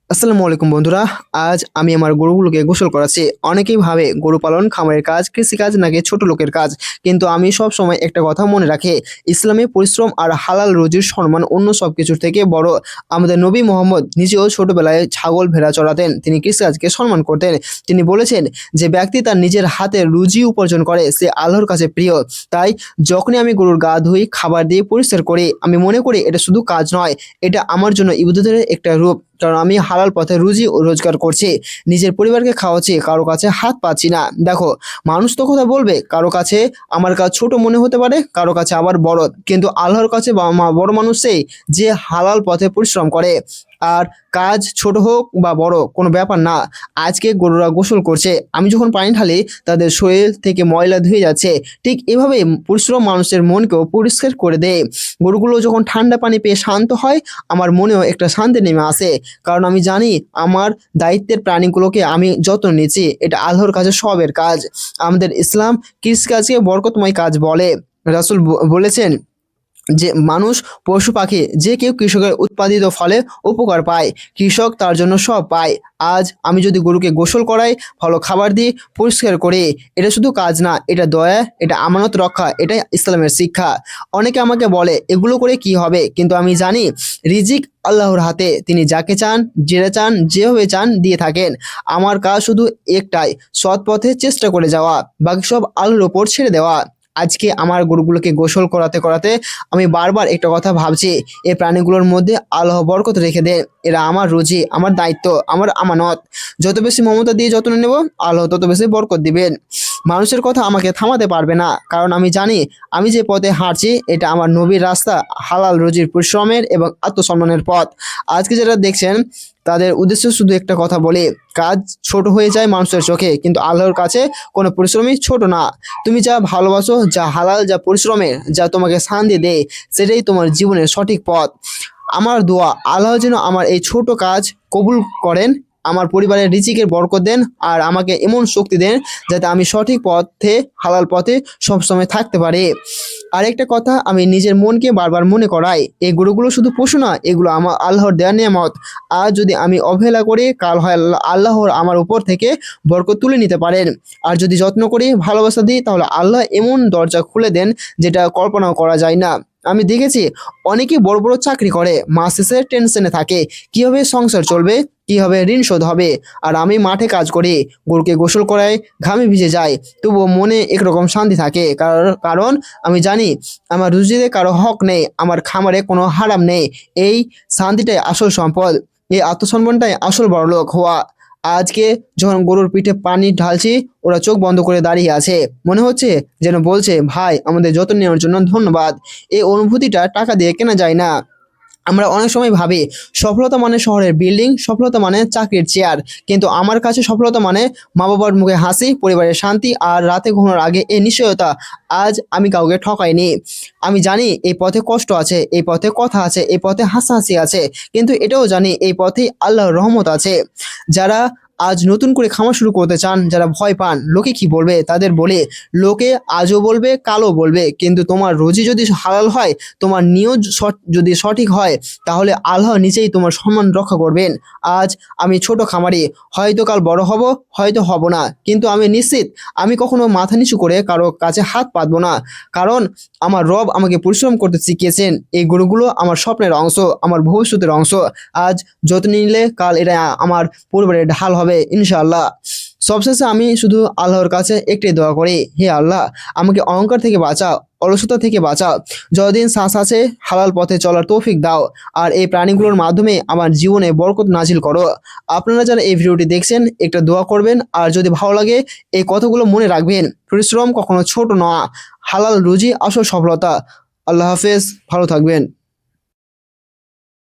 আসসালামু আলাইকুম বন্ধুরা। আজ আমি আমার গরুগুলোকে গোসল করাচ্ছি। অনেকেই ভাবে গরু পালন খামারের কাজ, কৃষিকাজ নাকি ছোট লোকের কাজ। কিন্তু আমি সব সময় একটা কথা মনে রাখি, ইসলামে পরিশ্রম আর হালাল রুজির সম্মান অন্য সব কিছুর থেকে বড়। আমাদের নবী মোহাম্মদ নিজেও ছোটবেলায় ছাগল ভেড়া চড়াতেন, তিনি কৃষিকাজকে সম্মান করতেন। তিনি বলেছেন যে ব্যক্তি তার নিজের হাতে রুজি উপার্জন করে সে আল্লাহর কাছে প্রিয়। তাই যখনই আমি গরুর গা ধুই, খাবার দিয়ে পরিষ্কার করি, আমি মনে করি এটা শুধু কাজ নয়, এটা আমার জন্য ইবাদতের একটা রূপ। কারণ আমি হালাল পথে রুজি ও রোজগার করছি, নিজের পরিবারকে খাওয়াচ্ছি, কারো কাছে হাত পাচ্ছি না। দেখো, মানুষ তো কথা বলবে, কারো কাছে আমার কাজ ছোট মনে হতে পারে, কারো কাছে আবার বড়, কিন্তু আল্লাহর কাছে বড় মানুষ সেই যে হালাল পথে পরিশ্রম করে। আর কাজ ছোট হোক বা বড় কোনো ব্যাপার না। আজকে গরুরা গোসল করছে, আমি যখন পানি ঢালি তাদের শরীর থেকে ময়লা ধুয়ে যাচ্ছে। ঠিক এভাবেই পরিশ্রম মানুষের মনকেও পরিষ্কার করে দেয়। গরুগুলো যখন ঠান্ডা পানি পেয়ে শান্ত হয়, আমার মনেও একটা শান্তি নেমে আসে। কারণ আমি জানি আমার দায়িত্বের প্রাণীগুলোকে আমি যত্ন নিচ্ছি, এটা আল্লাহর কাছে সবের কাজ। আমাদের ইসলাম কৃষিকাজকে বরকতময় কাজ বলে। রাসূল বলেছেন যে মানুষ, পশু পাখি যে কেউ কৃষকের উৎপাদিত ফলে উপকার পায়, কৃষক তার জন্য সব পায়। আজ আমি যদি গরুকে গোসল করাই, ভালো খাবার দিই, পরিষ্কার করি, এটা শুধু কাজ না, এটা দয়া, এটা আমানত রক্ষা, এটাই ইসলামের শিক্ষা। অনেকে আমাকে বলে এগুলো করে কি হবে, কিন্তু আমি জানি রিজিক আল্লাহর হাতে, তিনি যাকে চান, যেটা চান, যেভাবে চান দিয়ে থাকেন। আমার কাজ শুধু একটাই, সৎ পথে চেষ্টা করে যাওয়া, বাকি সব আল্লাহর ওপর ছেড়ে দেওয়া। আজকে আমার গরুগুলোকে গোসল করাতে করাতে আমি বারবার একটা কথা ভাবছি, এই প্রাণীগুলোর মধ্যে আল্লাহ বরকত রেখে দেন। এরা আমার রুজি, আমার দায়িত্ব, আমার আমানত। যত বেশি মমতা দিয়ে যত্ন নেব, আল্লাহ তত বেশি বরকত দিবেন। মানুষের কথা আমাকে থামাতে পারবে না, কারণ আমি জানি আমি যে পথে হাঁটছি এটা আমার নবীর রাস্তা, হালাল রুজির, পরিশ্রমের এবং আত্মসম্মানের পথ। আজকে যারা দেখছেন তাদের উদ্দেশ্য শুধু একটা কথা বলি, কাজ ছোট হয়ে যায় মানুষের চোখে, কিন্তু আল্লাহর কাছে কোনো পরিশ্রমই ছোট না। তুমি যা ভালোবাসো, যা হালাল, যা পরিশ্রমের, যা তোমাকে শান্তি দেয়, সেটাই তোমার জীবনের সঠিক পথ। আমার দোয়া, আল্লাহ যেন আমার এই ছোট কাজ কবুল করেন, আমার পরিবারের রিজিকের বরকত দেন, আর আমাকে এমন শক্তি দেন যাতে আমি সঠিক পথে, হালাল পথে সবসময় থাকতে পারি। আরেকটা কথা আমি নিজের মনকে বারবার মনে করাই, এই গরুগুলো শুধু পশু না, এগুলো আমার আল্লাহর দেয়া নিয়ামত। আজ যদি আমি অবহেলা করি, কাল হয় আল্লাহর আমার উপর থেকে বরকত তুলে নিতে পারেন। আর যদি যত্ন করি, ভালোবাসা দিই, তাহলে আল্লাহ এমন দরজা খুলে দেন যেটা কল্পনাও করা যায় না। আমি দেখেছি অনেকে বড় বড় চাকরি করে, মাস শেষে টেনশনে থাকে, কিভাবে সংসার চলবে, কিভাবে ঋণ শোধ হবে। আর আমি মাঠে কাজ করি, গরুকে গোসল করাই, ঘামে ভিজে যায়, তবুও মনে একরকম শান্তি থাকে। কারণ আমি জানি আমার রুজিতে কারো হক নেই, আমার খামারে কোনো হারাম নেই। এই শান্তিটাই আসল সম্পদ, এই আত্মসম্মানটাই আসল বড়লোক হওয়া। আজকে যখন গরুর পিঠে পানি ঢালছি, ওরা চোখ বন্ধ করে দাঁড়িয়ে আছে, মনে হচ্ছে যেন বলছে, ভাই আমাদের যত্ন নেওয়ার জন্য ধন্যবাদ। এই অনুভূতিটা টাকা দিয়ে কেনা যায় না। আমরা অনেক সময় ভাবি সফলতা মানে শহরের বিল্ডিং, সফলতা মানে চাকরির চেয়ার, কিন্তু আমার কাছে সফলতা মানে মা বাবার মুখে হাসি, পরিবারের শান্তি, আর রাতে ঘুমানোর আগে এই নিশ্চয়তা, আজ আমি কাউকে ঠকাইনি। আমি জানি এই পথে কষ্ট আছে, এই পথে কথা আছে, এই পথে হাসাহাসি আছে, কিন্তু এটাও জানি এই পথেই আল্লাহর রহমত আছে। যারা আজ নতুন করে খামার শুরু করতে চান, যারা ভয় পান লোকে কি বলবে, তাদের বলে, লোকে আজও বলবে, কালও বলবে, কিন্তু তোমার রুজি যদি হালাল হয়, তোমার নিয়ত যদি সঠিক হয়, তাহলে আল্লাহ নিজেই তোমার সম্মান রক্ষা করবেন। আজ আমি ছোট খামারি, হয়তো কাল বড় হব, হয়তো হব না, কিন্তু আমি নিশ্চিত আমি কখনো মাথা নিচু করে কারো কাছে হাত পাতবো না। কারণ আমার রব আমাকে পরিশ্রম করতে শিখিয়েছেন। এই গরুগুলো আমার স্বপ্নের অংশ, আমার ভবিষ্যতের অংশ। আজ যত্ন নিলে কাল এটা আমার পরিবারের ঢাল হবে ইনশাআল্লাহ। সবশেষে আমি শুধু আল্লাহর কাছে একটাই দোয়া করি, হে আল্লাহ, আমাকে অহংকার থেকে বাঁচাও, অলসতা থেকে বাঁচাও, যতদিন শ্বাস আছে হালাল পথে চলার তৌফিক দাও, আর এই প্রাণীগুলোর মাধ্যমে আমার জীবনে বরকত নাজিল করো। আপনারা যারা এই ভিডিওটি দেখছেন একটা দোয়া করবেন, আর যদি ভালো লাগে এই কথাগুলো মনে রাখবেন, পরিশ্রম কখনো ছোট নয়, হালাল রুজি আসল সফলতা। আল্লাহ হাফেজ, ভালো থাকবেন।